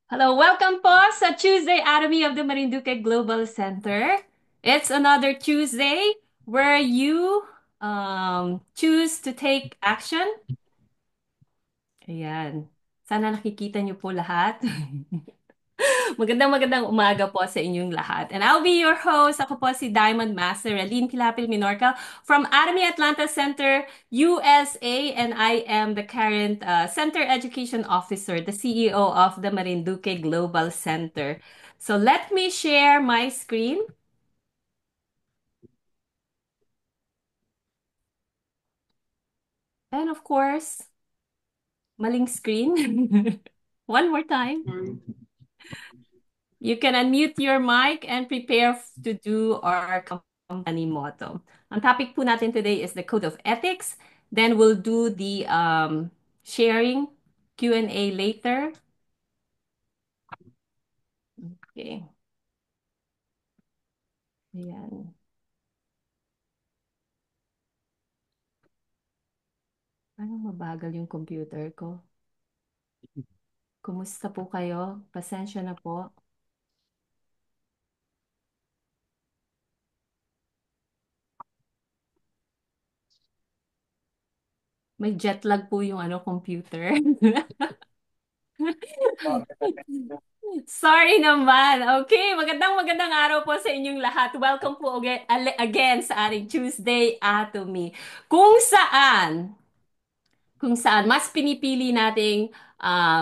Hello, welcome po sa Tuesday Academy of the Marinduque Global Center. It's another Tuesday where you choose to take action. Ayan. Sana nakikita niyo po lahat. Magandang umaga po sa inyong lahat. And I'll be your host. Ako po si Diamond Master Aline Pilapil Minorca from Academy Atlanta Center, USA. And I am the current Center Education Officer, the CEO of the Marinduque Global Center. So let me share my screen. And of course, maling screen. One more time. You can unmute your mic and prepare to do our company motto. Ang topic po natin today is the Code of Ethics. Then we'll do the sharing Q&A later. Okay. Ayan. Parang mabagal yung computer ko. Kumusta po kayo? Pasensya na po. May jet lag po yung computer. Sorry naman. Okay, magandang araw po sa inyong lahat. Welcome po again sa ating Tuesday Atomy. Kung saan mas pinipili nating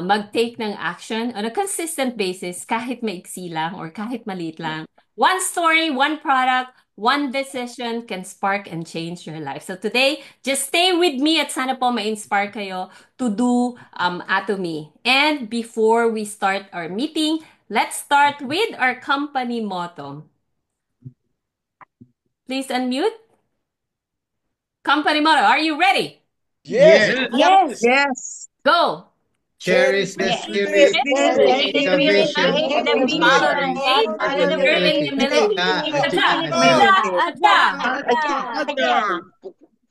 mag-take ng action on a consistent basis kahit maiksi lang or kahit maliit lang. One story, one product, one decision can spark and change your life. So today, just stay with me at sana po ma-inspire kayo to do Atomy. And before we start our meeting, let's start with our company motto. Please unmute. Company motto, are you ready? Yes. Yes. Yes. Go. Cherish the spirit, innovation,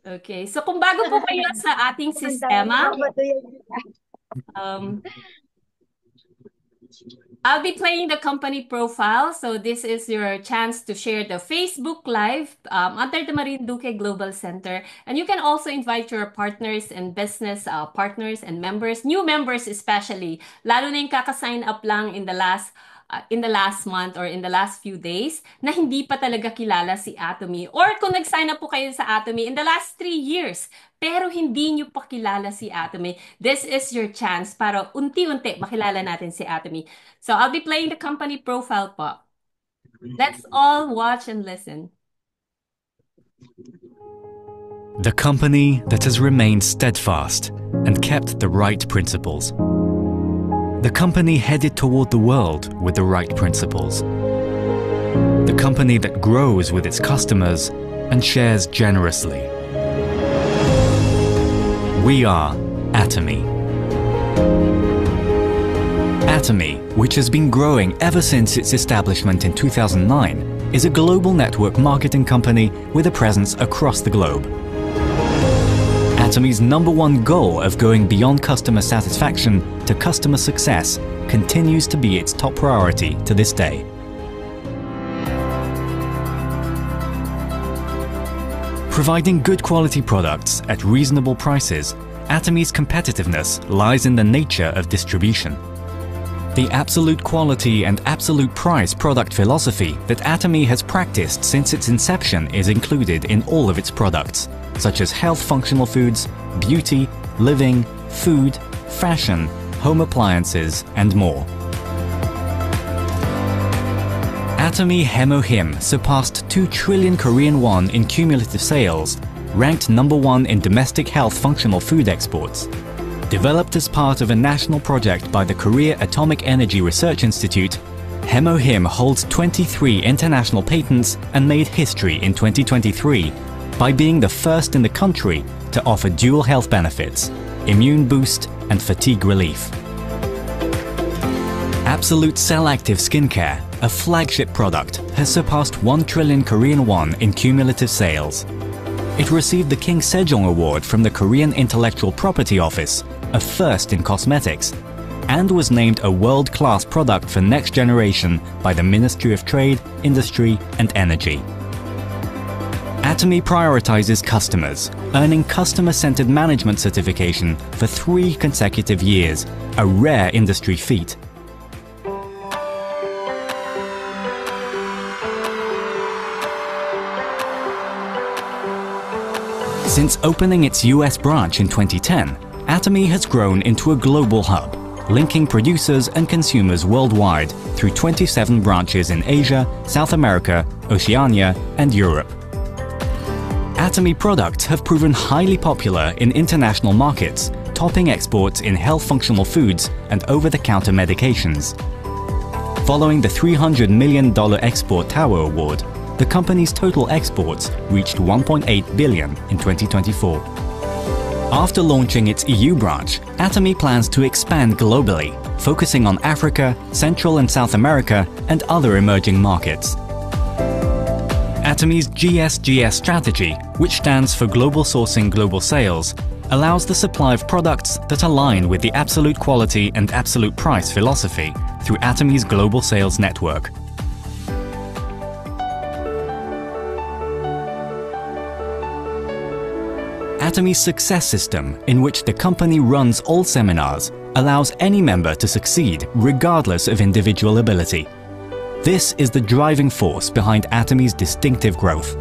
Okay, so kung bago po kayo sa ating sistema, I'll be playing the company profile. So this is your chance to share the Facebook Live under the Marinduque Global Center. And you can also invite your partners and business partners and members, new members especially, lalo na yung kaka-sign up lang in the last month or in the last few days na hindi pa talaga kilala si Atomy. Or kung nag-sign up po kayo sa Atomy in the last 3 years, pero hindi nyo pa kilala si Atomy, this is your chance para unti-unti makilala natin si Atomy. So I'll be playing the company profile po. Let's all watch and listen. The company that has remained steadfast and kept the right principles. The company headed toward the world with the right principles. The company that grows with its customers and shares generously. We are Atomy. Atomy, which has been growing ever since its establishment in 2009, is a global network marketing company with a presence across the globe. Atomy's #1 goal of going beyond customer satisfaction to customer success continues to be its top priority to this day. Providing good quality products at reasonable prices, Atomy's competitiveness lies in the nature of distribution. The absolute quality and absolute price product philosophy that Atomy has practiced since its inception is included in all of its products, such as health functional foods, beauty, living, food, fashion, home appliances, and more. Atomy Hemohim surpassed 2 trillion Korean won in cumulative sales, ranked #1 in domestic health functional food exports. Developed as part of a national project by the Korea Atomic Energy Research Institute, Hemohim holds 23 international patents and made history in 2023 by being the first in the country to offer dual health benefits, immune boost and fatigue relief. Absolute Cell Active Skincare, a flagship product, has surpassed 1 trillion Korean won in cumulative sales. It received the King Sejong Award from the Korean Intellectual Property Office, a first in cosmetics, and was named a world-class product for next generation by the Ministry of Trade, Industry and Energy. Atomy prioritizes customers, earning customer-centered management certification for 3 consecutive years, a rare industry feat. Since opening its US branch in 2010, Atomy has grown into a global hub, linking producers and consumers worldwide through 27 branches in Asia, South America, Oceania, and Europe. Atomy products have proven highly popular in international markets, topping exports in health functional foods and over-the-counter medications. Following the $300 million Export Tower Award, the company's total exports reached $1.8 billion in 2024. After launching its EU branch, Atomy plans to expand globally, focusing on Africa, Central and South America, and other emerging markets. Atomy's GSGS strategy, which stands for Global Sourcing Global Sales, allows the supply of products that align with the absolute quality and absolute price philosophy through Atomy's global sales network. Atomy's success system, in which the company runs all seminars, allows any member to succeed regardless of individual ability. This is the driving force behind Atomy's distinctive growth.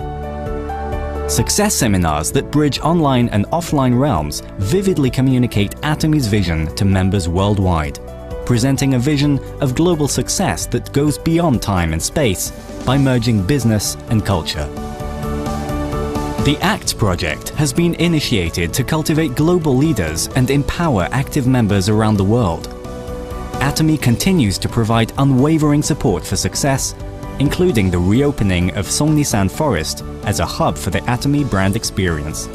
Success seminars that bridge online and offline realms vividly communicate Atomy's vision to members worldwide, presenting a vision of global success that goes beyond time and space by merging business and culture. The ACT project has been initiated to cultivate global leaders and empower active members around the world. Atomy continues to provide unwavering support for success, including the reopening of Songnisan Forest as a hub for the Atomy brand experience.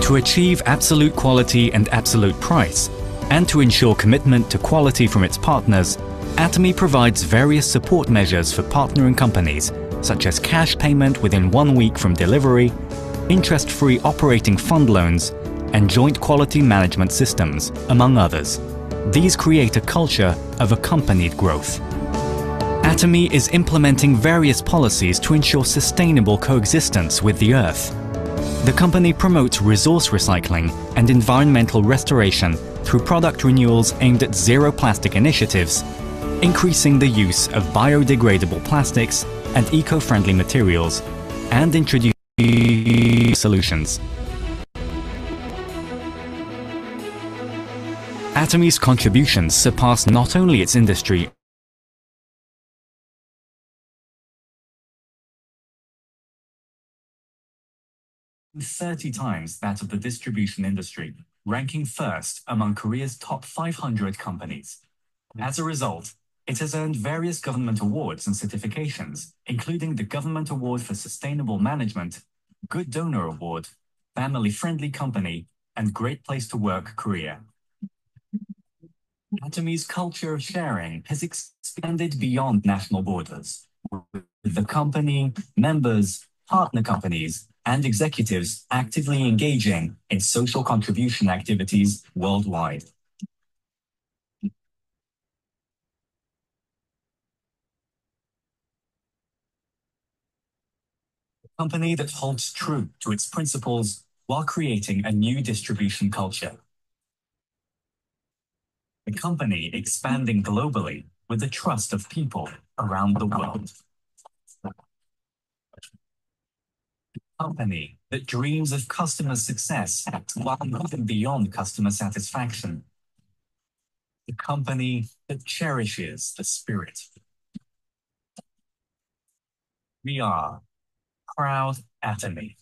To achieve absolute quality and absolute price, and to ensure commitment to quality from its partners, Atomy provides various support measures for partnering companies, such as cash payment within 1 week from delivery, interest-free operating fund loans, and joint quality management systems, among others. These create a culture of accompanied growth. Atomy is implementing various policies to ensure sustainable coexistence with the Earth. The company promotes resource recycling and environmental restoration through product renewals aimed at zero plastic initiatives, increasing the use of biodegradable plastics and eco-friendly materials, and introducing solutions. Atomy's contributions surpass not only its industry 30 times that of the distribution industry, ranking first among Korea's top 500 companies. As a result, it has earned various government awards and certifications, including the Government Award for Sustainable Management, Good Donor Award, Family Friendly Company, and Great Place to Work Korea. Atomy's culture of sharing has expanded beyond national borders, with the company, members, partner companies, and executives actively engaging in social contribution activities worldwide. A company that holds true to its principles while creating a new distribution culture. A company expanding globally with the trust of people around the world. A company that dreams of customer success while moving beyond customer satisfaction. A company that cherishes the spirit. We are proud Atomy.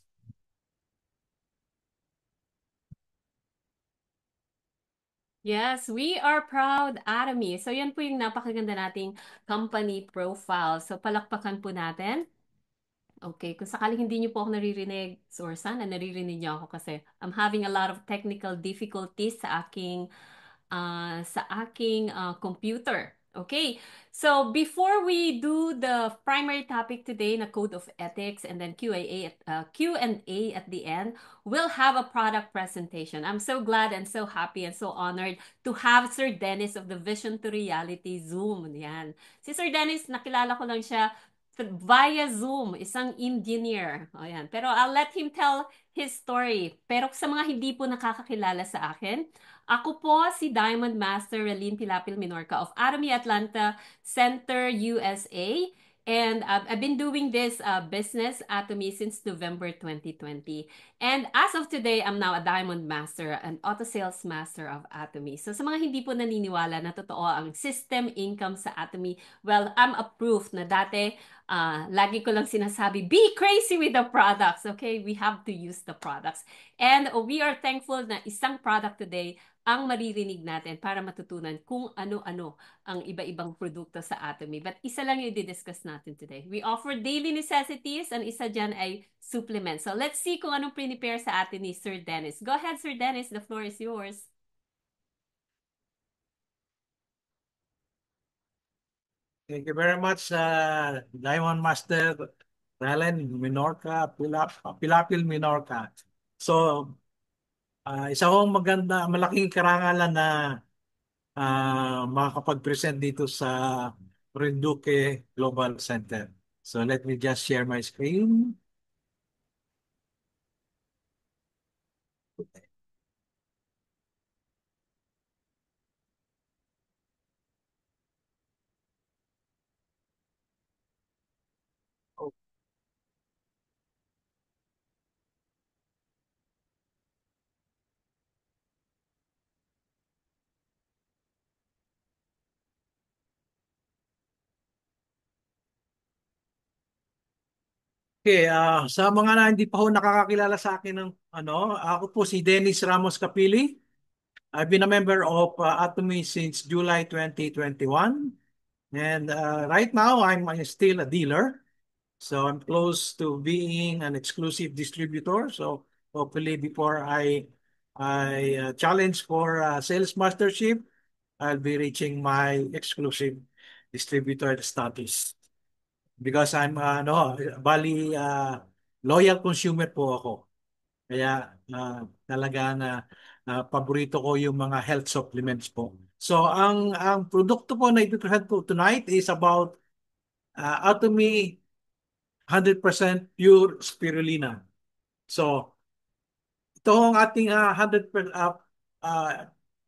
Yes, we are proud Atomy. So yan po yung napakaganda nating company profile. So palakpakan po natin. Okay, kung sakaling hindi niyo po ako naririnig, or sana naririnig niyo ako kasi I'm having a lot of technical difficulties sa aking computer. Okay, so before we do the primary topic today, na code of ethics, and then Q&A at the end, we'll have a product presentation. I'm so glad and so happy and so honored to have Sir Dennis of the Vision to Reality Zoom. Yan. Si Sir Dennis, nakilala ko lang siya via Zoom, isang engineer. O yan. Pero I'll let him tell his story. Pero sa mga hindi po nakakakilala sa akin, ako po si Diamond Master Relin Pilapil Minorca of Atomy Atlanta Center, USA. And I've been doing this business Atomy since November 2020. And as of today, I'm now a Diamond Master, an auto sales master of Atomy. So sa mga hindi po naniniwala na totoo ang system income sa Atomy, well, I'm a proof na dati lagi ko lang sinasabi, be crazy with the products, okay? We have to use the products. And we are thankful na isang product today ang maririnig natin para matutunan kung ano-ano ang iba-ibang produkto sa Atomy. But isa lang yung i-discuss natin today. We offer daily necessities, and isa dyan ay supplements. So let's see kung anong prepare sa atin ni Sir Dennis. Go ahead, Sir Dennis. The floor is yours. Thank you very much, Diamond Master Ralen Minorca, Pilapil Minorca. So, isa kong malaking karangalan na makakapag-present dito sa Marinduque Global Center. So, let me just share my screen. Okay, sa mga na hindi pa ho nakakakilala sa akin ng ako po si Dennis Ramos Capili. I've been a member of Atomy since July 2021. And right now, I'm still a dealer. So I'm close to being an exclusive distributor. So hopefully before I challenge for sales mastership, I'll be reaching my exclusive distributor status. Because I'm loyal consumer po ako. Kaya talagang paborito ko yung mga health supplements po. So ang produkto po na ipipresent ko tonight is about Atomy 100% pure spirulina. So ito ang ating 100%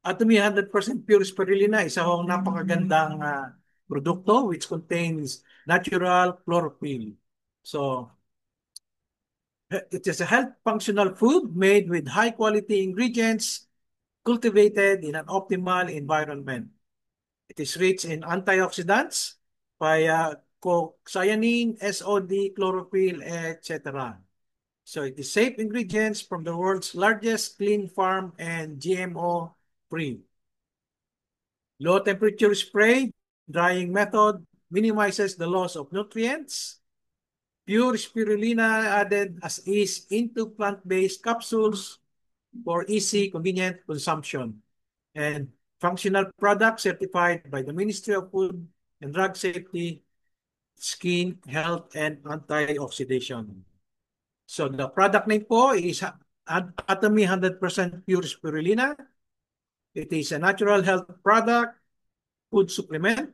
Atomy 100% pure spirulina, isa hong napakagandang produkto which contains natural chlorophyll. So it is a health functional food made with high quality ingredients cultivated in an optimal environment. It is rich in antioxidants via cyanine, SOD, chlorophyll, etc. So it is safe ingredients from the world's largest clean farm and GMO free. Low temperature spray drying method minimizes the loss of nutrients. Pure spirulina added as is into plant-based capsules for easy, convenient consumption. And functional product certified by the Ministry of Food and Drug Safety, Skin Health, and Antioxidation. So the product name po is Atomy 100% Pure Spirulina. It is a natural health product, food supplement.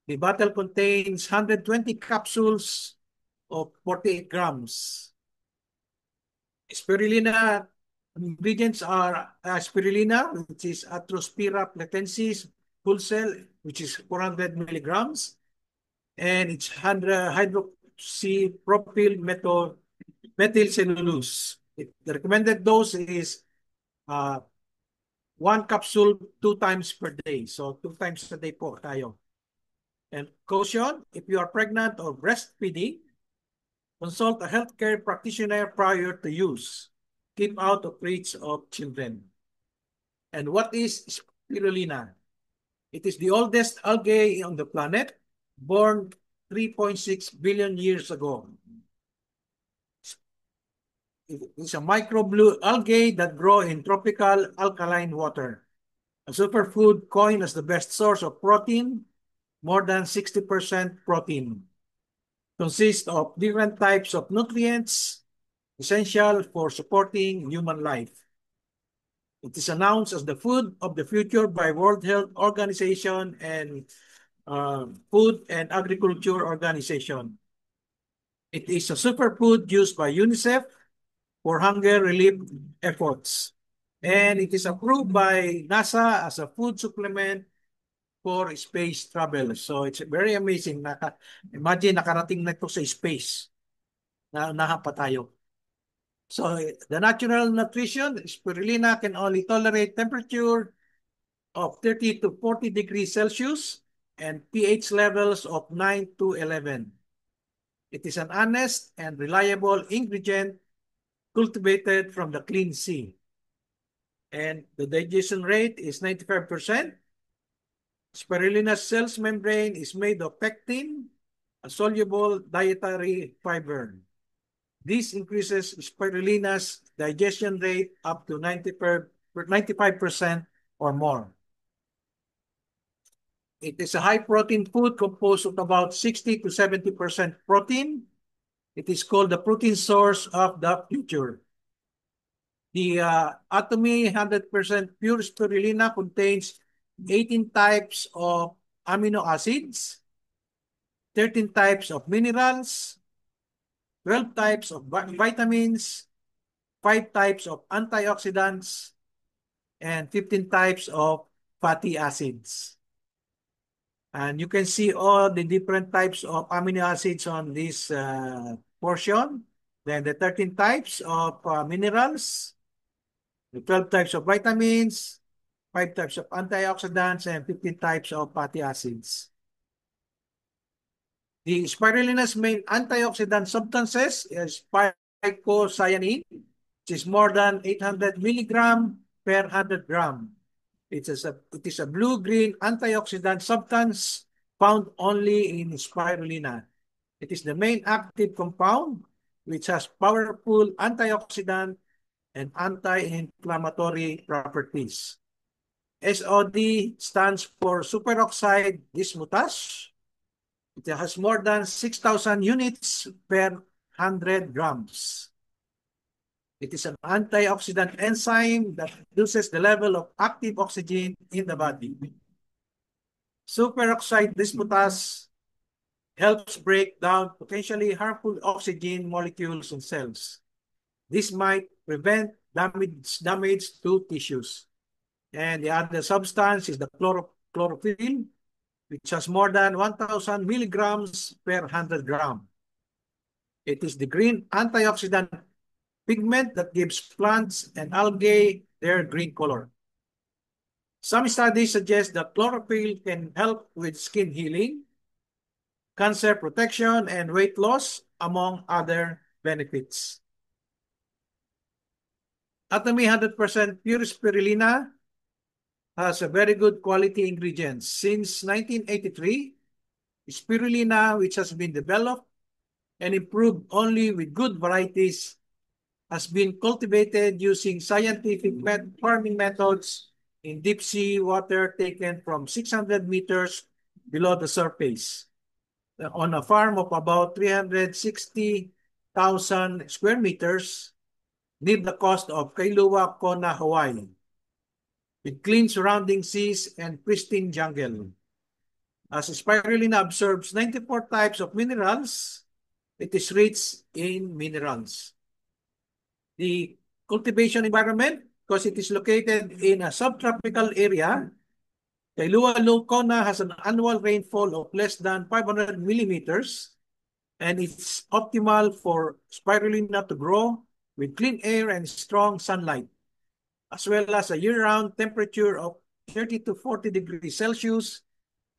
The bottle contains 120 capsules of 48 grams. Spirulina ingredients are spirulina, which is Atrospira platensis, pulsel, which is 400 milligrams, and it's hydroxypropyl methyl cellulose. The recommended dose is 1 capsule 2 times per day. So 2 times a day po tayo. And caution, if you are pregnant or breastfeeding, consult a healthcare practitioner prior to use. Keep out of reach of children. And what is spirulina? It is the oldest algae on the planet, born 3.6 billion years ago. It's a microblue algae that grow in tropical alkaline water. A superfood coined as the best source of protein, more than 60% protein. Consists of different types of nutrients essential for supporting human life. It is announced as the food of the future by World Health Organization and Food and Agriculture Organization. It is a superfood used by UNICEF for hunger relief efforts. And it is approved by NASA as a food supplement for space travel. So it's very amazing. Imagine nakarating na ito sa space. Naunahan pa tayo. So the natural nutrition, spirulina can only tolerate temperature of 30 to 40 degrees Celsius and pH levels of 9 to 11. It is an honest and reliable ingredient cultivated from the clean sea. And the digestion rate is 95%. Spirulina's cell's membrane is made of pectin, a soluble dietary fiber. This increases spirulina's digestion rate up to 95% or more. It is a high-protein food composed of about 60 to 70% protein. It is called the protein source of the future. The Atomy 100% pure spirulina contains 18 types of amino acids, 13 types of minerals, 12 types of vitamins, 5 types of antioxidants, and 15 types of fatty acids. And you can see all the different types of amino acids on this portion. Then the 13 types of minerals, the 12 types of vitamins, 5 types of antioxidants, and 15 types of fatty acids. The spirulina's main antioxidant substances is phycocyanin, which is more than 800 milligram per 100 gram. It is a blue-green antioxidant substance found only in spirulina. It is the main active compound, which has powerful antioxidant and anti-inflammatory properties. SOD stands for superoxide dismutase. It has more than 6,000 units per 100 grams. It is an antioxidant enzyme that reduces the level of active oxygen in the body. Superoxide dismutase helps break down potentially harmful oxygen molecules in cells. This might prevent damage to tissues. And the other substance is the chlorophyll, which has more than 1,000 milligrams per 100 gram. It is the green antioxidant pigment that gives plants and algae their green color. Some studies suggest that chlorophyll can help with skin healing, cancer protection, and weight loss, among other benefits. Atomy 100% pure spirulina has a very good quality ingredients. Since 1983, spirulina, which has been developed and improved only with good varieties, has been cultivated using scientific farming methods in deep sea water taken from 600 meters below the surface on a farm of about 360,000 square meters near the coast of Kailua, Kona, Hawaii, with clean surrounding seas and pristine jungle. As spirulina absorbs 94 types of minerals, it is rich in minerals. The cultivation environment, because it is located in a subtropical area, Kailua, Kona has an annual rainfall of less than 500 millimeters, and it's optimal for spirulina to grow with clean air and strong sunlight, as well as a year-round temperature of 30 to 40 degrees Celsius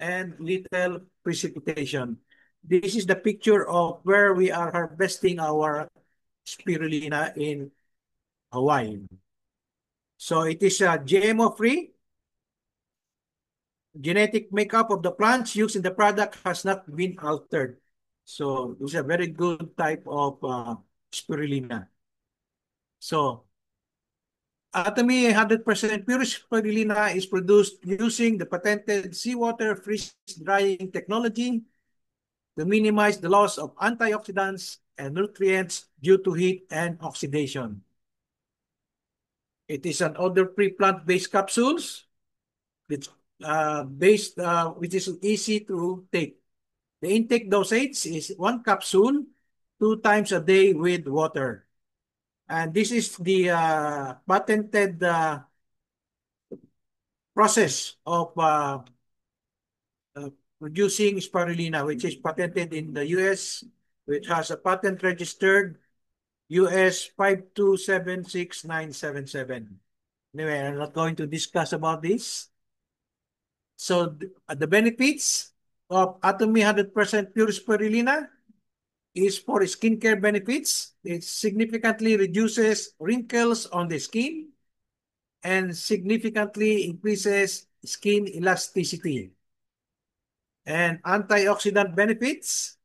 and little precipitation. This is the picture of where we are harvesting our spirulina in Hawaii. So it is GMO-free. Genetic makeup of the plants used in the product has not been altered. So it's a very good type of spirulina. So Atomy 100% pure spirulina is produced using the patented seawater freeze drying technology to minimize the loss of antioxidants and nutrients due to heat and oxidation. It is an odor-free plant-based capsules which, which is easy to take. The intake dosage is 1 capsule 2 times a day with water. And this is the patented process of producing spirulina, which is patented in the US, which has a patent registered US 5276977. Anyway, I'm not going to discuss about this. So the benefits of Atomy 100% pure spirulina is for skincare benefits. It significantly reduces wrinkles on the skin and significantly increases skin elasticity. And antioxidant benefits,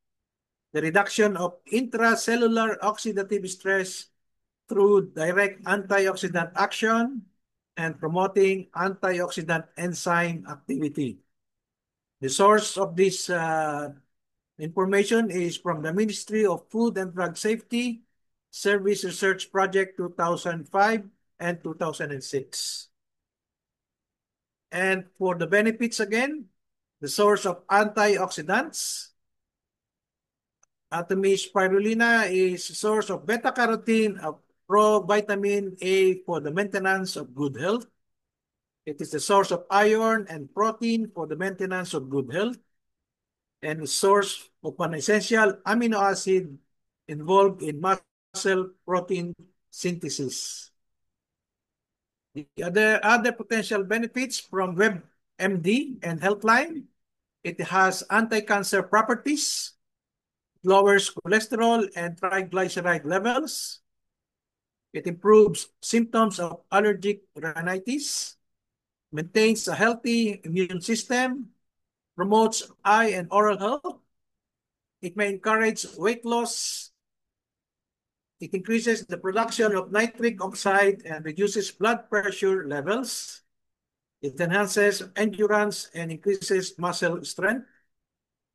the reduction of intracellular oxidative stress through direct antioxidant action and promoting antioxidant enzyme activity. The source of this information is from the Ministry of Food and Drug Safety, Service Research Project 2005 and 2006. And for the benefits again, the source of antioxidants, Atomy spirulina is a source of beta-carotene, of provitamin A for the maintenance of good health. It is the source of iron and protein for the maintenance of good health, and the source of an essential amino acid involved in muscle protein synthesis. The other potential benefits from WebMD and Healthline, it has anti-cancer properties, lowers cholesterol and triglyceride levels. It improves symptoms of allergic rhinitis, maintains a healthy immune system, promotes eye and oral health. It may encourage weight loss. It increases the production of nitric oxide and reduces blood pressure levels. It enhances endurance and increases muscle strength.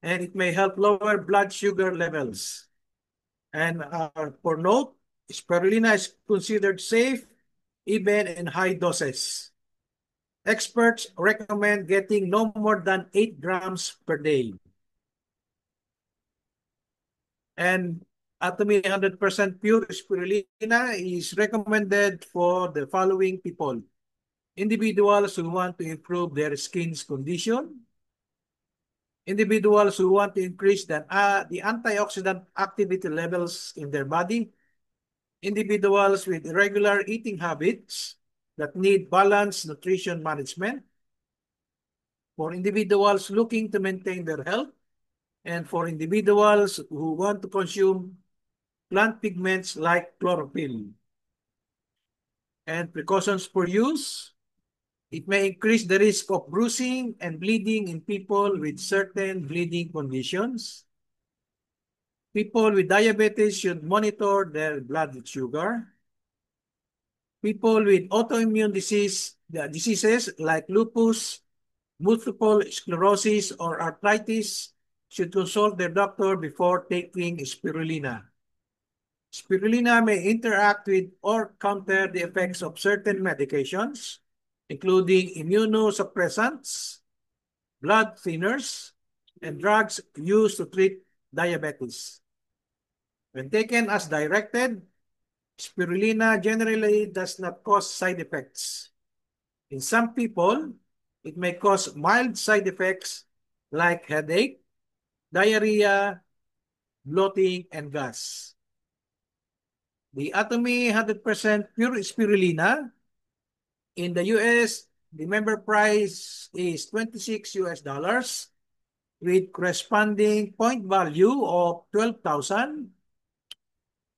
And it may help lower blood sugar levels. And for note, spirulina is considered safe even in high doses. Experts recommend getting no more than 8 grams per day. And Atomy 100% pure spirulina is recommended for the following people: individuals who want to improve their skin's condition, individuals who want to increase the antioxidant activity levels in their body, individuals with irregular eating habits that need balanced nutrition management, for individuals looking to maintain their health, and for individuals who want to consume plant pigments like chlorophyll. And precautions for use: it may increase the risk of bruising and bleeding in people with certain bleeding conditions. People with diabetes should monitor their blood sugar. People with autoimmune diseases like lupus, multiple sclerosis, or arthritis should consult their doctor before taking spirulina. Spirulina may interact with or counter the effects of certain medications, including immunosuppressants, blood thinners, and drugs used to treat diabetes. When taken as directed, spirulina generally does not cause side effects. In some people, it may cause mild side effects like headache, diarrhea, bloating, and gas. The Atomy 100% pure spirulina, in the US, the member price is $26 with corresponding point value of 12,000.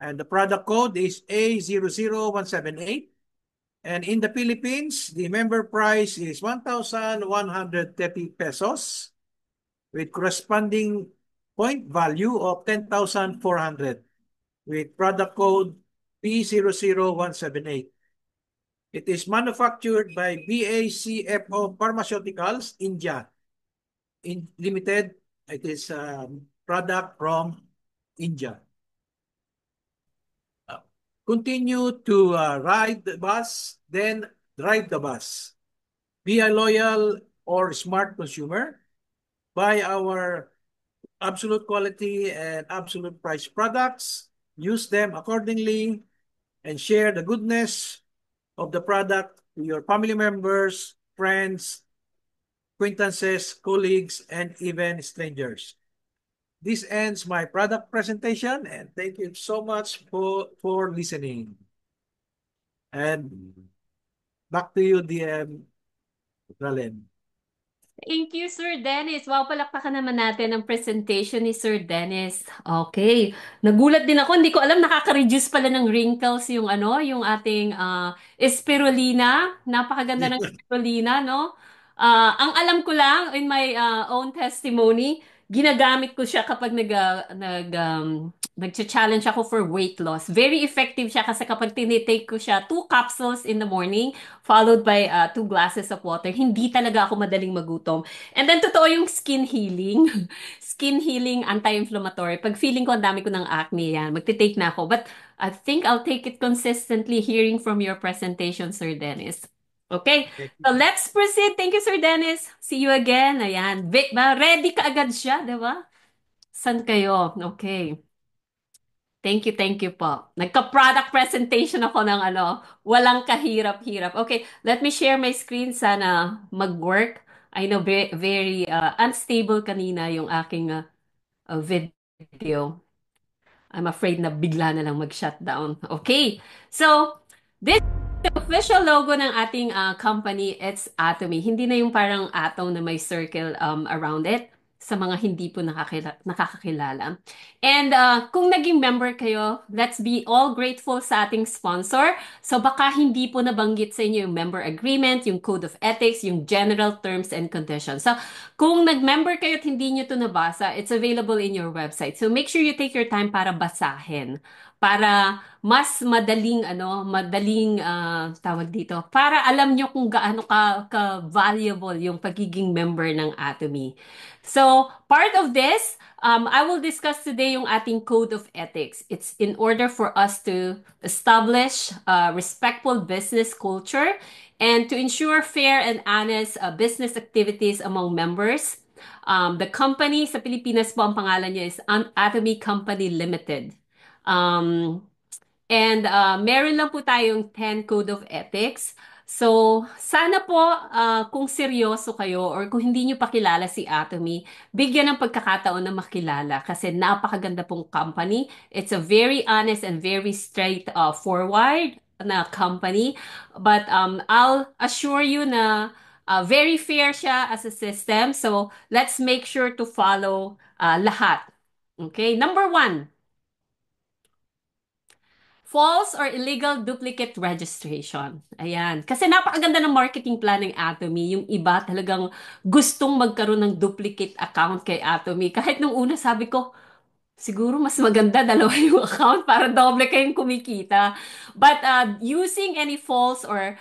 And the product code is A00178. And in the Philippines, the member price is 1,130 pesos with corresponding point value of 10,400 with product code P00178. It is manufactured by BACFO Pharmaceuticals India Limited. It is a product from India. Continue to ride the bus, then drive the bus. Be a loyal or smart consumer. Buy our absolute quality and absolute price products. Use them accordingly and share the goodness of the product to your family members, friends, acquaintances, colleagues, and even strangers. This ends my product presentation, and thank you so much for listening. And back to you, DM Ralen. Thank you, Sir Dennis. Wow, palakpakan naman natin ang presentation ni Sir Dennis. Okay. Nagulat din ako. Hindi ko alam, nakaka-reduce pala ng wrinkles yung yung ating spirulina. Napakaganda ng spirulina, no? Ang alam ko lang, in my own testimony, ginagamit ko siya kapag nag-challenge ako for weight loss. Very effective siya kasi kapag tinitake ko siya, 2 capsules in the morning, followed by 2 glasses of water. Hindi talaga ako madaling magutom. And then, totoo yung skin healing. Skin healing, anti-inflammatory. Pag feeling ko ang dami ko ng acne yan, magte-take na ako. But I think I'll take it consistently hearing from your presentation, Sir Dennis. Okay, so let's proceed. Thank you, Sir Dennis. See you again. Ayan. Ready ka agad siya, di ba? San kayo? Okay. Thank you po. Nagka-product presentation ako ng walang kahirap-hirap. Okay, let me share my screen. Sana mag-work. I know very unstable kanina yung aking video. I'm afraid na bigla na lang mag-shutdown. Okay, so this the official logo ng ating company, it's Atomy. Hindi na yung parang atom na may circle around it sa mga hindi po nakakakilala. And kung naging member kayo, let's be all grateful sa ating sponsor. So baka hindi po nabanggit sa inyo yung member agreement, yung code of ethics, yung general terms and conditions. So kung nag-member kayo at hindi nyo ito nabasa, it's available in your website. So make sure you take your time para basahin. Para mas madaling tawag dito, para alam nyo kung gaano ka-valuable yung pagiging member ng Atomy. So, part of this, I will discuss today yung ating code of ethics. It's in order for us to establish respectful business culture and to ensure fair and honest business activities among members. The company sa Pilipinas po, ang pangalan niya is Atomy Company Limited. And meron lang po tayong 10 Code of Ethics. So, sana po kung seryoso kayo or kung hindi nyo pa kilala si Atomy, bigyan ng pagkakataon na makilala kasi napakaganda pong company. It's a very honest and very straight forward na company. But I'll assure you na very fair siya as a system. So, let's make sure to follow lahat. Okay, number 1. False or illegal duplicate registration. Ayan. Kasi napakaganda ng marketing plan ng Atomy. Yung iba talagang gustong magkaroon ng duplicate account kay Atomy. Kahit nung una sabi ko, siguro mas maganda dalawa yung account para doble kayong kumikita. But using any false or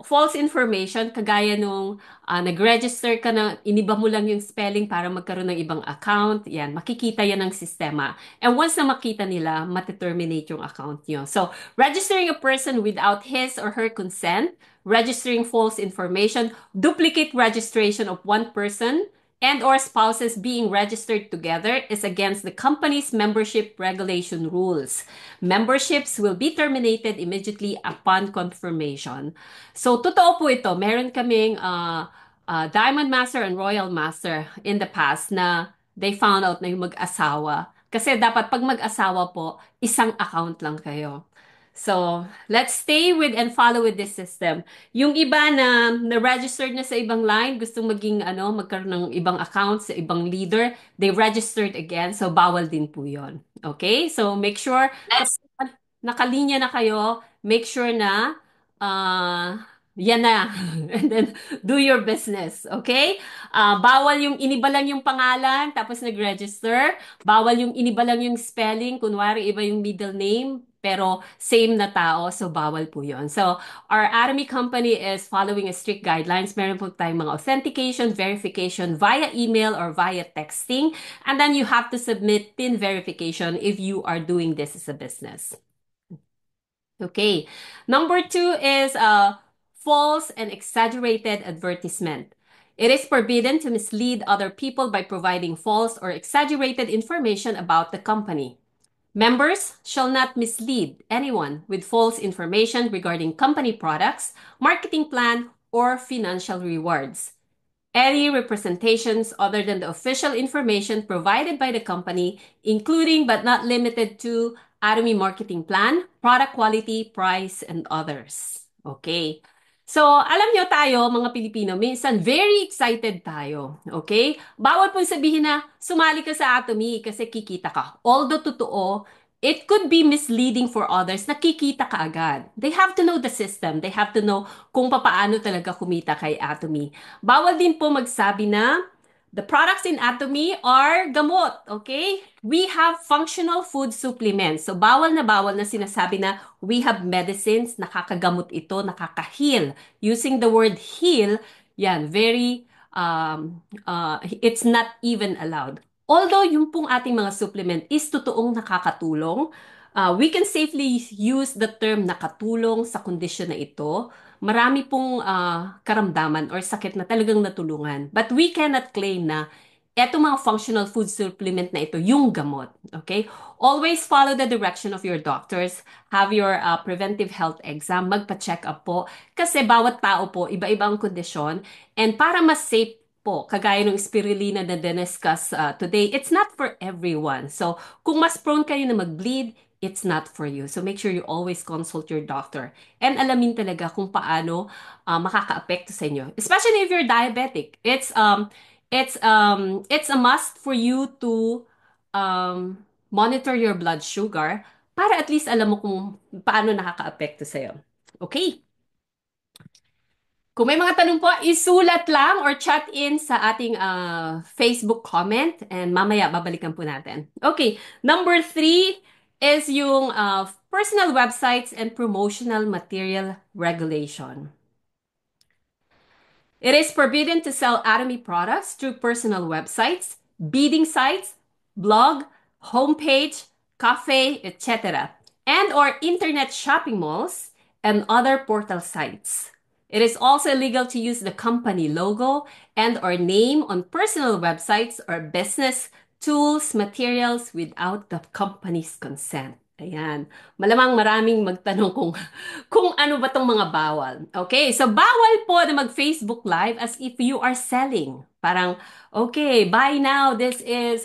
false information, kagaya nung nag-register ka na, iniba mo lang yung spelling para magkaroon ng ibang account, yan, makikita yan ng sistema. And once na makita nila, mateterminate yung account nyo. So, registering a person without his or her consent, registering false information, duplicate registration of one person, and or spouses being registered together is against the company's membership regulation rules. Memberships will be terminated immediately upon confirmation. So, totoo po ito. Meron kaming Diamond Master and Royal Master in the past na they found out na yung mag-asawa. Kasi dapat pag mag-asawa po, isang account lang kayo. So, let's stay with and follow with this system. Yung iba na registered na sa ibang line, gustong magkaroon ng ibang account sa ibang leader, they registered again. So, bawal din po yon. Okay? So, make sure, nakalinya na kayo, make sure na, yan na. And then, do your business. Okay? Bawal yung iniba lang yung pangalan, tapos nag-register. Bawal yung iniba lang yung spelling. Kunwari, iba yung middle name, pero same na tao, so bawal po yun. So, our Atomy company is following a strict guidelines. Meron po tayong mga authentication, verification via email or via texting. And then you have to submit PIN verification if you are doing this as a business. Okay. Number 2 is false and exaggerated advertisement. It is forbidden to mislead other people by providing false or exaggerated information about the company. Members shall not mislead anyone with false information regarding company products, marketing plan, or financial rewards. Any representations other than the official information provided by the company, including but not limited to Atomy marketing plan, product quality, price, and others. Okay. So, alam nyo tayo, mga Pilipino, minsan very excited tayo. Okay? Bawal pong sabihin na sumali ka sa Atomy kasi kikita ka. Although totoo, it could be misleading for others na kikita ka agad. They have to know the system. They have to know kung papaano talaga kumita kay Atomy. Bawal din po magsabi na the products in Atomy are gamot, okay? We have functional food supplements. So bawal na sinasabi na we have medicines, nakakagamot ito, nakaka-heal. Using the word heal, yan, very, it's not even allowed. Although yung pong ating mga supplement is totoong nakakatulong, we can safely use the term nakatulong sa kondisyon na ito. Marami pong karamdaman or sakit na talagang natulungan. But we cannot claim na eto mga functional food supplement na ito, yung gamot. Okay? Always follow the direction of your doctors. Have your preventive health exam. Magpa-check up po. Kasi bawat tao po, iba-iba ang kondisyon. And para mas safe po, kagaya ng spirulina na diniscuss today, it's not for everyone. So, kung mas prone kayo na mag-bleed, it's not for you. So, make sure you always consult your doctor. And alamin talaga kung paano makaka-apekto sa inyo. Especially if you're diabetic. It's a must for you to monitor your blood sugar para at least alam mo kung paano nakaka-apekto sa'yo. Okay? Kung may mga tanong po, isulat lang or chat in sa ating Facebook comment and mamaya babalikan po natin. Okay, number 3 is yung personal websites and promotional material regulation. It is forbidden to sell Atomy products through personal websites, bidding sites, blog, homepage, cafe, etc., and or internet shopping malls and other portal sites. It is also illegal to use the company logo and or name on personal websites or business tools, materials without the company's consent. Ayan. Malamang maraming magtanong kung ano ba tong mga bawal. Okay, so bawal po na mag-Facebook Live as if you are selling. Parang, okay, buy now. This is,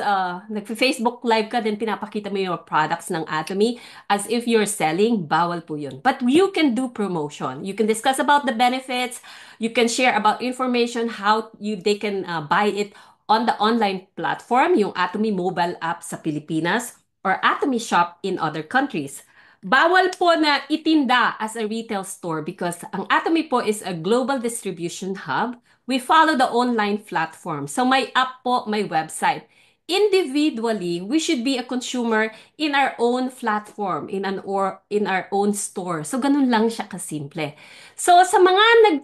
nag-Facebook Live ka, then pinapakita mo yung products ng Atomy as if you're selling. Bawal po yun. But you can do promotion. You can discuss about the benefits. You can share about information, how they can buy it on the online platform, yung Atomy mobile app sa Pilipinas, or Atomy shop in other countries. Bawal po na itinda as a retail store because ang Atomy po is a global distribution hub. We follow the online platform. So may app po, may website. Individually, we should be a consumer in our own platform, in our own store. So ganun lang siya kasimple. So sa mga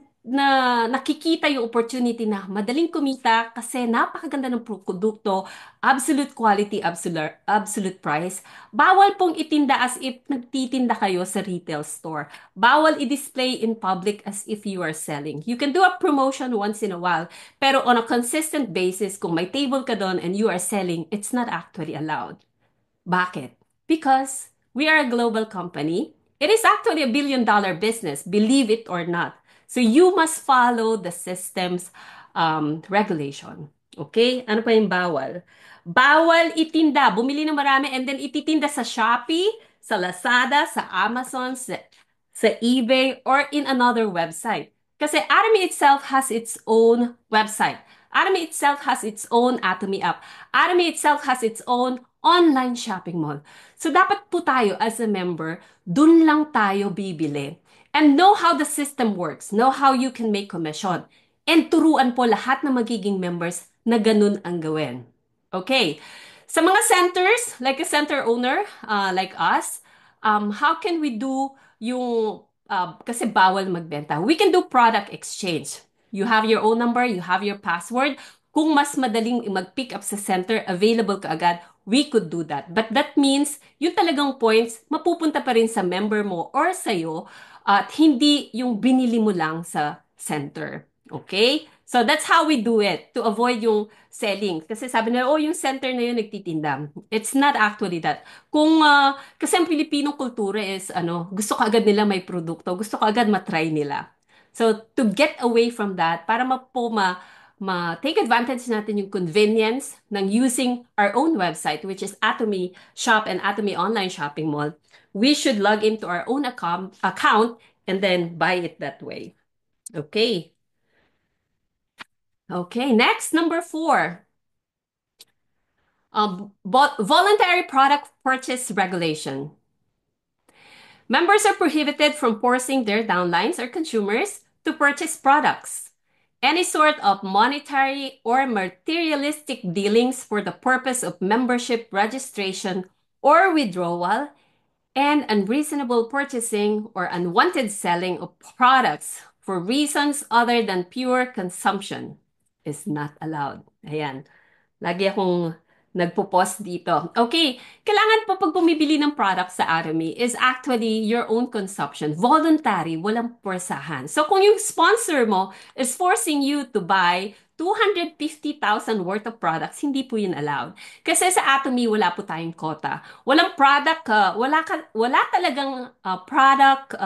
nakikita yung opportunity na madaling kumita kasi napakaganda ng produkto, absolute quality, absolute price. Bawal pong itinda as if nagtitinda kayo sa retail store. Bawal i-display in public as if you are selling. You can do a promotion once in a while, pero on a consistent basis, kung may table ka doon and you are selling, it's not actually allowed. Bakit? Because we are a global company. It is actually a billion-dollar business, believe it or not. So you must follow the system's regulation. Okay? Ano pa yung bawal? Bawal itinda. Bumili ng marami and then ititinda sa Shopee, sa Lazada, sa Amazon, sa eBay, or in another website. Kasi Atomy itself has its own website. Atomy itself has its own Atomy app. Atomy itself has its own online shopping mall. So dapat po tayo as a member, dun lang tayo bibili. And know how the system works. Know how you can make commission. And turuan po lahat na magiging members na ganun ang gawin. Okay. Sa mga centers, like a center owner, like us, how can we do yung, kasi bawal magbenta. We can do product exchange. You have your own number, you have your password. Kung mas madaling mag-pick up sa center, available ka agad, we could do that. But that means, yung talagang points, mapupunta pa rin sa member mo or sa'yo, at hindi yung binili mo lang sa center. Okay? So that's how we do it to avoid yung selling. Kasi sabi nila, oh, yung center na yun nagtitinda. It's not actually that. Kasi ang Pilipinong kultura is, gusto ka agad nila may produkto, gusto ka agad matry nila. So, to get away from that, para take advantage natin yung convenience ng using our own website, which is Atomy Shop and Atomy Online Shopping Mall, we should log into our own account and then buy it that way. Okay. Okay, next, number 4. Voluntary product purchase regulation. Members are prohibited from forcing their downlines or consumers to purchase products. Any sort of monetary or materialistic dealings for the purpose of membership registration or withdrawal, and unreasonable purchasing or unwanted selling of products for reasons other than pure consumption is not allowed. Ayan. Lagi akong nagpo-post dito. Okay, kailangan po pag bumibili ng product sa Atomy is actually your own consumption. Voluntary, walang porsahan. So kung yung sponsor mo is forcing you to buy 250,000 worth of products, hindi po yun allowed. Kasi sa Atomy, wala po tayong quota. Walang product, wala talagang product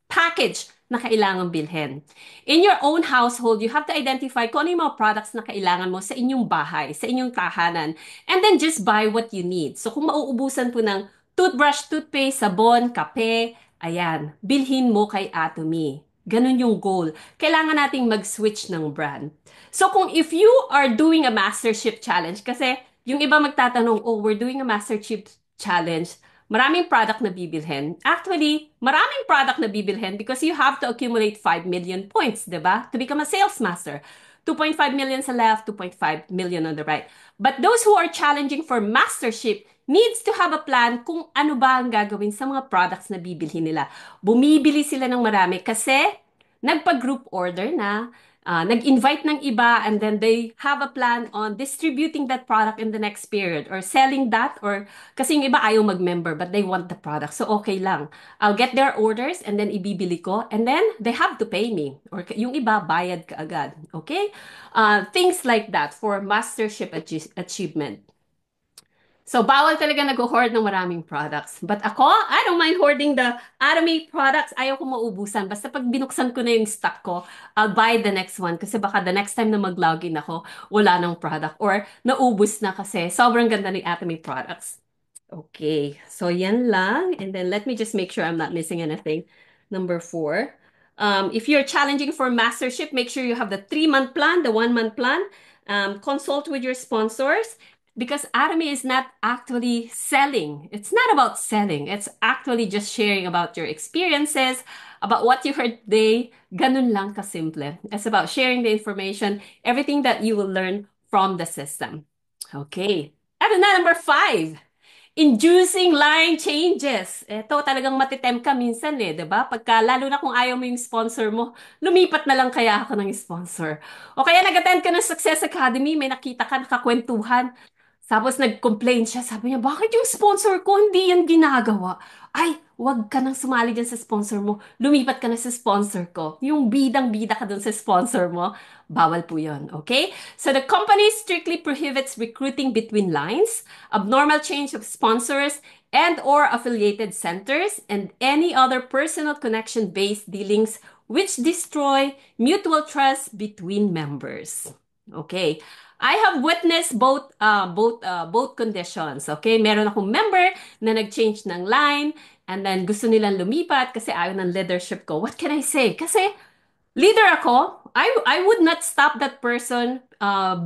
package na kailangan bilhin. In your own household, you have to identify kung ano yung mga products na kailangan mo sa inyong bahay, sa inyong tahanan, and then just buy what you need. So kung mauubusan po ng toothbrush, toothpaste, sabon, kape, ayan, bilhin mo kay Atomy. Ganun yung goal. Kailangan nating mag-switch ng brand. So kung if you are doing a mastership challenge, kasi yung iba magtatanong, oh, we're doing a mastership challenge, maraming product na bibilhin. Actually, maraming product na bibilhin because you have to accumulate 5 million points, di ba? To become a sales master. 2.5 million sa left, 2.5 million on the right. But those who are challenging for mastership needs to have a plan kung ano ba ang gagawin sa mga products na bibilhin nila. Bumibili sila ng marami kasi nagpa-group order na, nag-invite ng iba, and then they have a plan on distributing that product in the next period or selling that, or kasi yung iba ayaw mag-member but they want the product. So okay lang. I'll get their orders and then ibibili ko and then they have to pay me. Or yung iba, bayad ka agad. Okay? Things like that for mastership achievement. So, bawal talaga nag-hoard ng maraming products. But ako, I don't mind hoarding the Atomy products. Ayaw ko maubusan. Basta pag binuksan ko na yung stock ko, I'll buy the next one. Kasi baka the next time na mag-login ako, wala nang product. Or naubos na kasi sobrang ganda ng Atomy products. Okay. So, yan lang. And then let me just make sure I'm not missing anything. Number 4. If you're challenging for mastership, make sure you have the 3-month plan, the 1-month plan. Consult with your sponsors. Because Atomy is not actually selling. It's not about selling. It's actually just sharing about your experiences, about what you heard today. Ganun lang kasimple. It's about sharing the information, everything that you will learn from the system. Okay. Ano na, number 5. Inducing line changes. Ito talagang matitem ka minsan eh, 'di ba? Lalo na kung ayaw mo yung sponsor mo, lumipat na lang kaya ako ng sponsor. O kaya nag-attend ka ng Success Academy, may nakita ka, nakakwentuhan. Tapos nag-complain siya, sabi niya, bakit yung sponsor ko hindi yan ginagawa? Ay, wag ka nang sumali dyan sa sponsor mo. Lumipat ka na sa sponsor ko. Yung bidang-bida ka dun sa sponsor mo, bawal po yun, okay? So the company strictly prohibits recruiting between lines, abnormal change of sponsors, and or affiliated centers, and any other personal connection-based dealings which destroy mutual trust between members. Okay. I have witnessed both conditions. Okay, meron akong member na nag-change ng line and then gusto nilang lumipat kasi ayaw ng leadership ko. What can I say? Kasi leader ako, I would not stop that person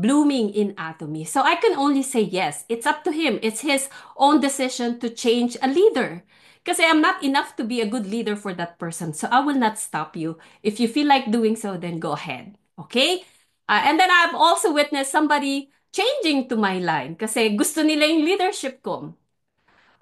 blooming in Atomy. So I can only say yes. It's up to him. It's his own decision to change a leader. Kasi I'm not enough to be a good leader for that person. So I will not stop you. If you feel like doing so, then go ahead. Okay? And then I've also witnessed somebody changing to my line kasi gusto nila yung leadership ko.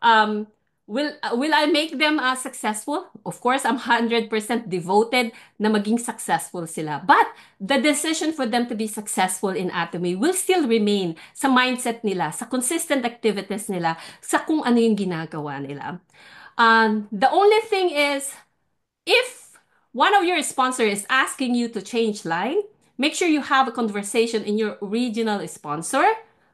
Um, will I make them successful? Of course, I'm 100% devoted na maging successful sila. But the decision for them to be successful in Atomy will still remain sa mindset nila, sa consistent activities nila, sa kung ano yung ginagawa nila. The only thing is, if one of your sponsor is asking you to change line, make sure you have a conversation in your original sponsor.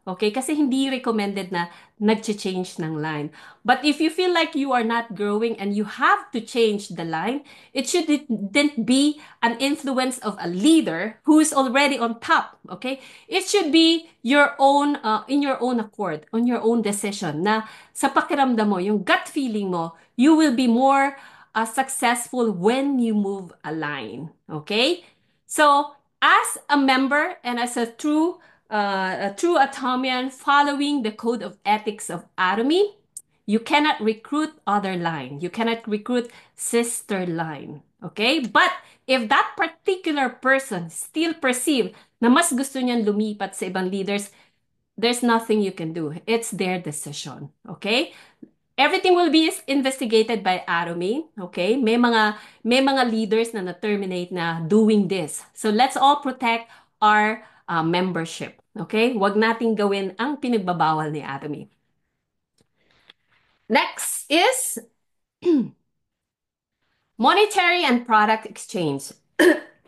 Okay? Kasi hindi recommended na nag-change ng line. But if you feel like you are not growing and you have to change the line, it shouldn't be an influence of a leader who is already on top. Okay? It should be your own, in your own accord, on your own decision na sa pakiramdam mo, yung gut feeling mo, you will be more successful when you move a line. Okay? So, as a member and as a true Atomian following the code of ethics of Atomy, you cannot recruit other line. You cannot recruit sister line. Okay? But if that particular person still perceive na mas gusto niyan lumipat sa ibang leaders, there's nothing you can do. It's their decision. Okay? Everything will be investigated by Atomy, okay? May mga leaders na na-terminate na doing this. So let's all protect our membership, okay? Wag nating gawin ang pinagbabawal ni Atomy. Next is monetary and product exchange.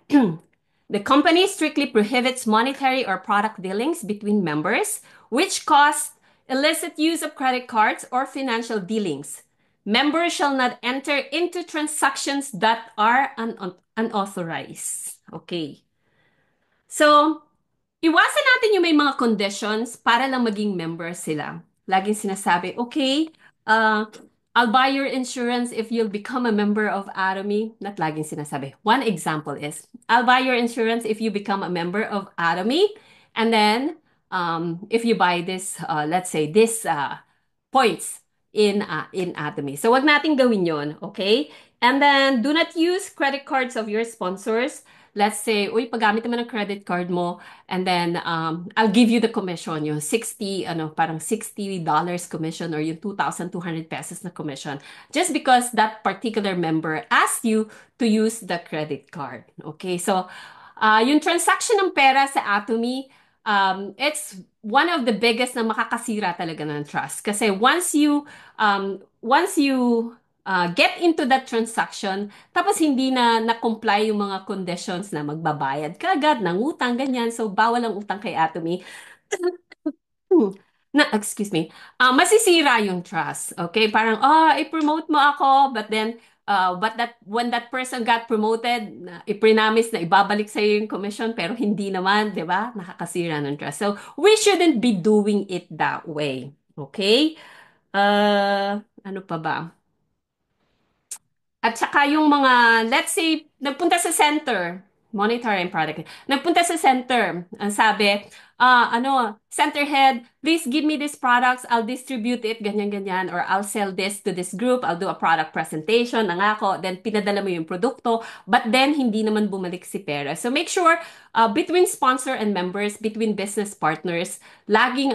The company strictly prohibits monetary or product dealings between members, which cause illicit use of credit cards or financial dealings. Members shall not enter into transactions that are unauthorized. Okay. So, iwasan natin yung may mga conditions para lang maging member sila. Laging sinasabi, okay, I'll buy your insurance if you'll become a member of Atomy. Not laging sinasabi. One example is, I'll buy your insurance if you become a member of Atomy. And then, if you buy this, let's say, this points in Atomy. So, wag nating gawin yon, okay? And then, do not use credit cards of your sponsors. Let's say, uy, paggamit naman ng credit card mo, and then I'll give you the commission, yung parang $60 commission or yung 2,200 pesos na commission, just because that particular member asked you to use the credit card. Okay, so yung transaction ng pera sa Atomy, it's one of the biggest na makakasira talaga ng trust. Kasi once you get into that transaction, tapos hindi na-comply yung mga conditions na magbabayad ka agad ng utang, ganyan. So, bawal ang utang kay Atomy. Excuse me, masisira yung trust. Okay? Parang, i-promote mo ako, but then, when that person got promoted, i-promise na ibabalik sa'yo yung commission, pero hindi naman, di ba? Nakakasira ng trust. So, we shouldn't be doing it that way. Okay? Ano pa ba? At saka yung mga, let's say, nagpunta sa center, monetary and product. Nagpunta sa center, ang sabi, center head, please give me these products, I'll distribute it, ganyan-ganyan, or I'll sell this to this group, I'll do a product presentation, nangako, then pinadala mo yung produkto, but then hindi naman bumalik si pera. So make sure, between sponsor and members, between business partners, laging,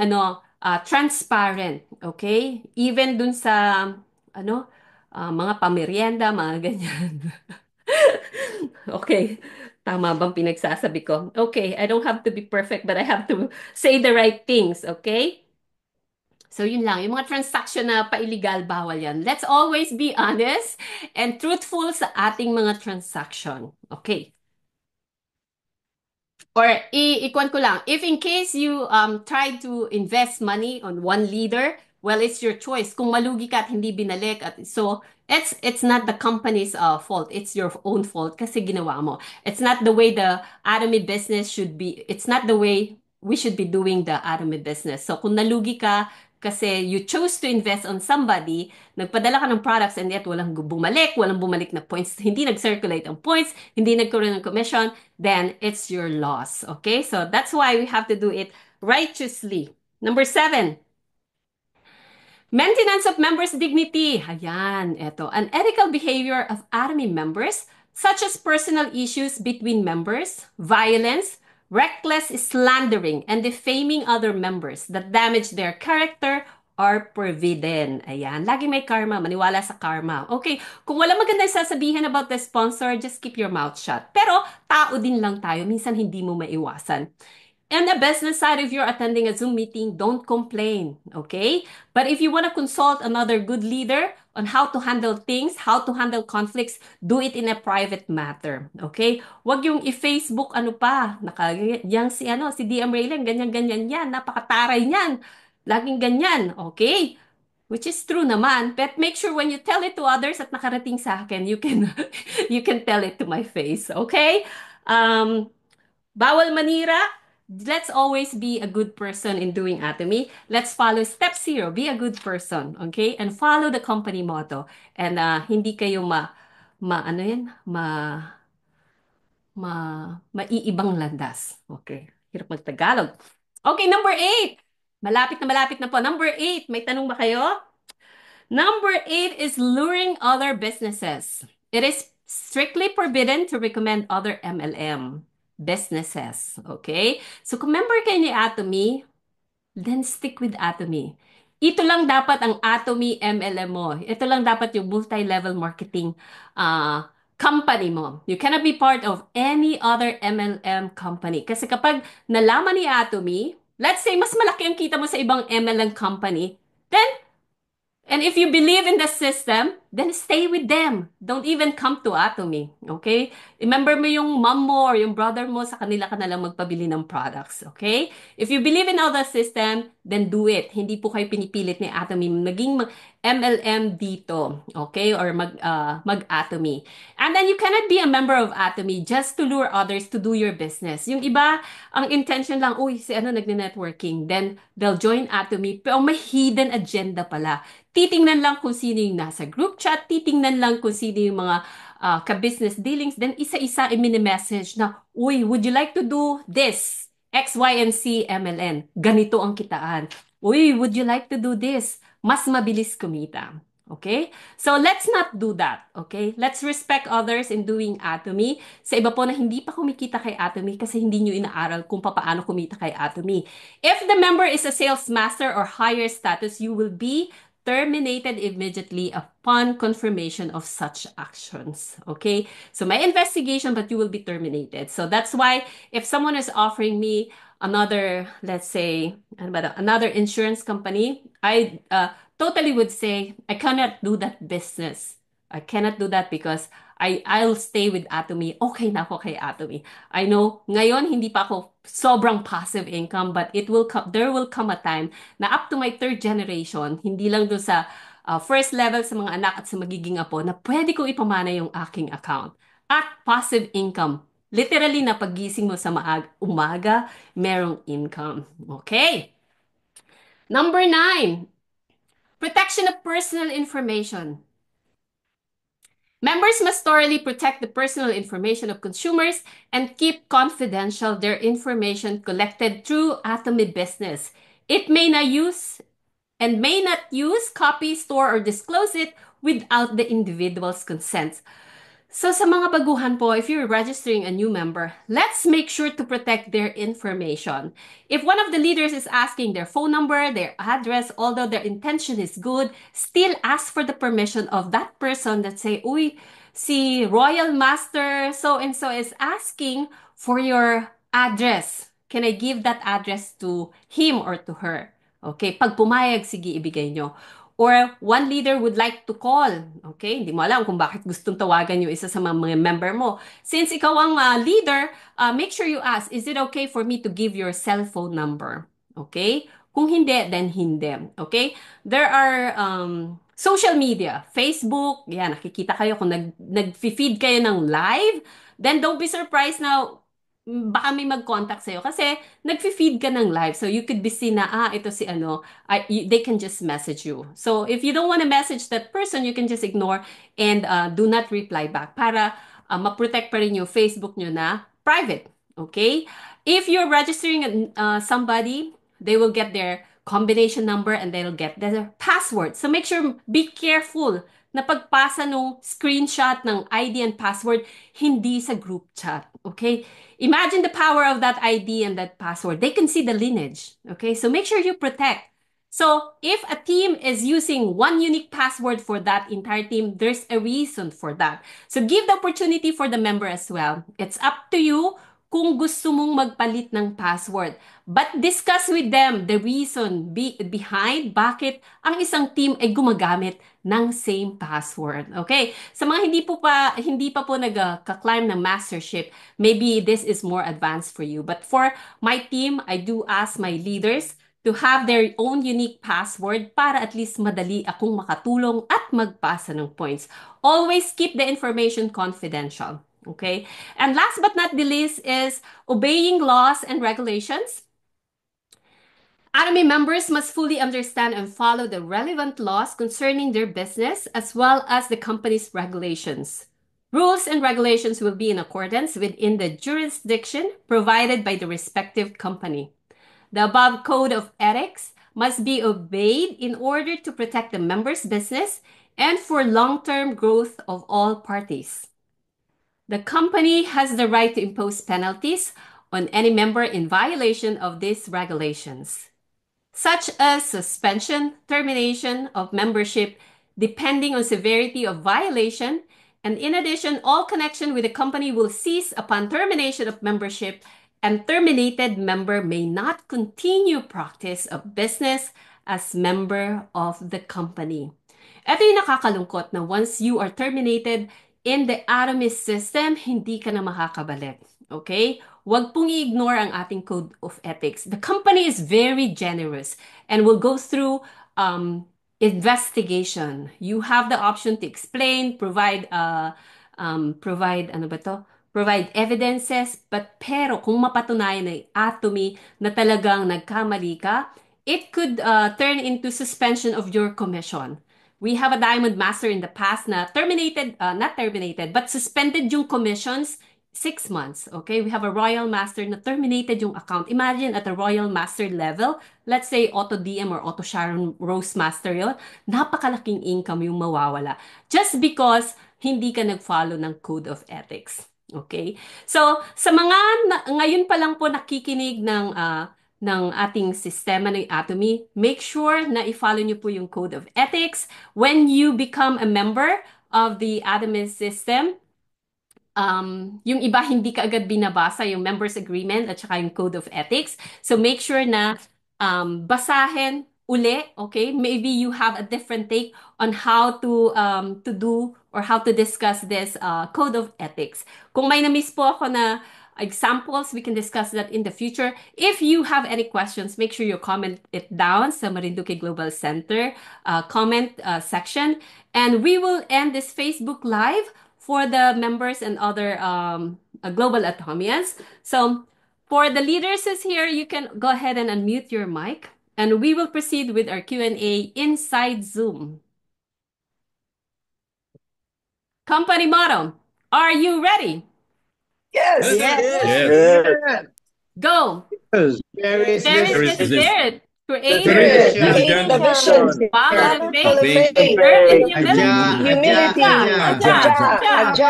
transparent, okay? Even dun sa, mga pamerienda, mga ganyan. Okay. Tama bang pinagsasabi ko? Okay, I don't have to be perfect, but I have to say the right things, okay? So yun lang, yung mga transaction na pa-illegal, bawal yan. Let's always be honest and truthful sa ating mga transaction. Okay. Or ikwan ko lang, if in case you try to invest money on one leader, well, it's your choice. Kung malugi ka at hindi binalik, so it's not the company's fault. It's your own fault kasi ginawa mo. It's not the way the Atomy business should be. It's not the way we should be doing the Atomy business. So kung nalugi ka kasi you chose to invest on somebody, nagpadala ka ng products and yet walang bumalik na points, hindi nag-circulate ang points, hindi nagkaroon ng commission, then it's your loss. Okay? So that's why we have to do it righteously. Number 7, maintenance of members' dignity. Ayan, eto. An ethical behavior of Atomy members, such as personal issues between members, violence, reckless slandering, and defaming other members that damage their character are forbidden. Ayan. Lagi may karma. Maniwala sa karma. Okay. Kung wala magandang sasabihin about the sponsor, just keep your mouth shut. Pero, tao din lang tayo. Minsan hindi mo maiwasan. And the business side, if you're attending a Zoom meeting, don't complain, okay? But if you want to consult another good leader on how to handle things, how to handle conflicts, do it in a private matter, okay? Wag yung i-Facebook ano pa, yang si DM Raylan, ganyan-ganyan yan, napakataray niyan. Laging ganyan, okay? Which is true naman, but make sure when you tell it to others at nakarating sa akin, you can you can tell it to my face, okay? Um, Bawal manira. Let's always be a good person in doing Atomy. Let's follow step 0. Be a good person, okay? And follow the company motto. And hindi kayo ano yan? Maiibang landas. Okay. Hirap magtagalog. Okay, number 8. Malapit na po. Number 8. May tanong ba kayo? Number 8 is luring other businesses. It is strictly forbidden to recommend other MLM businesses. Okay? So kung member kayo ni Atomy, then stick with Atomy. Ito lang dapat ang Atomy MLM mo. Ito lang dapat yung multi-level marketing company mo. You cannot be part of any other MLM company. Kasi kapag nalaman ni Atomy, let's say mas malaki ang kita mo sa ibang MLM company, then and if you believe in the system, then stay with them. Don't even come to Atomy. Okay? Remember mo yung mom mo or yung brother mo, sa kanila ka na lang magpabili ng products. Okay? If you believe in all the system, then do it. Hindi po kayo pinipilit ni Atomy maging MLM dito. Okay? Or mag-Atomy. And then you cannot be a member of Atomy just to lure others to do your business. Yung iba, ang intention lang, uy, si ano nagne-networking. Then they'll join Atomy. Pero may hidden agenda pala. Titingnan lang kung sino yung nasa group chat, titingnan lang kung sino yung mga ka-business dealings, then isa-isa i-mini-message na, uy, would you like to do this? X, Y, and Z, MLN. Ganito ang kitaan. Uy, would you like to do this? Mas mabilis kumita. Okay? So, let's not do that. Okay? Let's respect others in doing Atomy. Sa iba po na hindi pa kumikita kay Atomy kasi hindi nyo inaaral kung paano kumita kay Atomy. If the member is a sales master or higher status, you will be terminated immediately upon confirmation of such actions. Okay? So may investigation, but you will be terminated. So that's why if someone is offering me another, let's say, another insurance company, I totally would say, I cannot do that business. I cannot do that because I'll stay with Atomy. Okay na ako kay Atomy. I know, ngayon hindi pa ako sobrang passive income, but there will come a time na up to my third generation, hindi lang doon sa first level sa mga anak at sa magiging apo, na pwede kong ipamana yung aking account. At passive income. Literally na paggising mo sa umaga, merong income. Okay. Number 9, protection of personal information. Members must thoroughly protect the personal information of consumers and keep confidential their information collected through Atomy business. It may not use, copy, store, or disclose it without the individual's consent. So sa mga baguhan po, if you're registering a new member, let's make sure to protect their information. If one of the leaders is asking their phone number, their address, although their intention is good, still ask for the permission of that person that say, uy, si Royal Master so-and-so is asking for your address. Can I give that address to him or to her? Okay, pag pumayag, sige, ibigay nyo. Or one leader would like to call. Okay? Hindi mo alam kung bakit gustong tawagan yung isa sa mga member mo. Since ikaw ang leader, make sure you ask, is it okay for me to give your cell phone number? Okay? Kung hindi, then hindi. Okay? There are social media, Facebook, yan, nakikita kayo kung nag-feed kayo ng live, then don't be surprised na baka may mag-contact sa'yo kasi nag-feed ka ng live. So you could be seen na, ito si ano, they can just message you. So if you don't want to message that person, you can just ignore and do not reply back para ma-protect pa rin yung Facebook nyo na private. Okay? If you're registering somebody, they will get their combination number and they'll get their password. So make sure, be careful na pagpasa nung screenshot ng ID and password, hindi sa group chat. Okay? Imagine the power of that ID and that password. They can see the lineage. Okay? So make sure you protect. So if a team is using one unique password for that entire team, there's a reason for that. So give the opportunity for the member as well. It's up to you kung gusto mong magpalit ng password. But discuss with them the reason behind bakit ang isang team ay gumagamit ng same password. Okay? Sa mga hindi pa po nagka-climb ng mastership, maybe this is more advanced for you. But for my team, I do ask my leaders to have their own unique password para at least madali akong makatulong at magpasa ng points. Always keep the information confidential. Okay? And last but not the least is obeying laws and regulations. Atomy members must fully understand and follow the relevant laws concerning their business as well as the company's regulations. Rules and regulations will be in accordance within the jurisdiction provided by the respective company. The above code of ethics must be obeyed in order to protect the member's business and for long-term growth of all parties. The company has the right to impose penalties on any member in violation of these regulations, such as suspension, termination of membership, depending on severity of violation, and in addition, all connection with the company will cease upon termination of membership, and terminated member may not continue practice of business as member of the company. Ito yung nakakalungkot na once you are terminated in the Atomy system, hindi ka na makakabalik. Okay? Huwag pong i-ignore ang ating code of ethics. The company is very generous and will go through investigation. You have the option to explain, provide provide evidences, pero kung mapatunayan na Atomy na talagang nagkamali ka, it could turn into suspension of your commission. We have a Diamond Master in the past na not terminated, but suspended yung commissions 6 months. Okay? We have a Royal Master na terminated yung account. Imagine at a Royal Master level, let's say Auto DM or Auto Sharon Rose Master yun, napakalaking income yung mawawala. Just because hindi ka nag-follow ng Code of Ethics. Okay? So, sa mga ngayon pa lang po nakikinig ng ating sistema ng Atomy, make sure na i-follow nyo po yung Code of Ethics. When you become a member of the Atomy system, yung iba hindi ka agad binabasa yung members agreement at saka yung Code of Ethics. So make sure na basahin uli, okay? Maybe you have a different take on how to do or how to discuss this Code of Ethics. Kung may na-miss po ako na examples, we can discuss that in the future. If you have any questions, make sure you comment it down sa Marinduque Global Center comment section. And we will end this Facebook Live for the members and other global Atomians. So for the leaders is here, you can go ahead and unmute your mic. And we will proceed with our Q&A inside Zoom. Company motto, are you ready? Yes. Yes. Go. There is There is this. the spirit. Create Create the the vision. vision. Follow the faith. Faith. Birth in humility. Aja, Humility. Aja, aja, aja, Aja.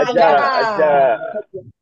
aja. Aja.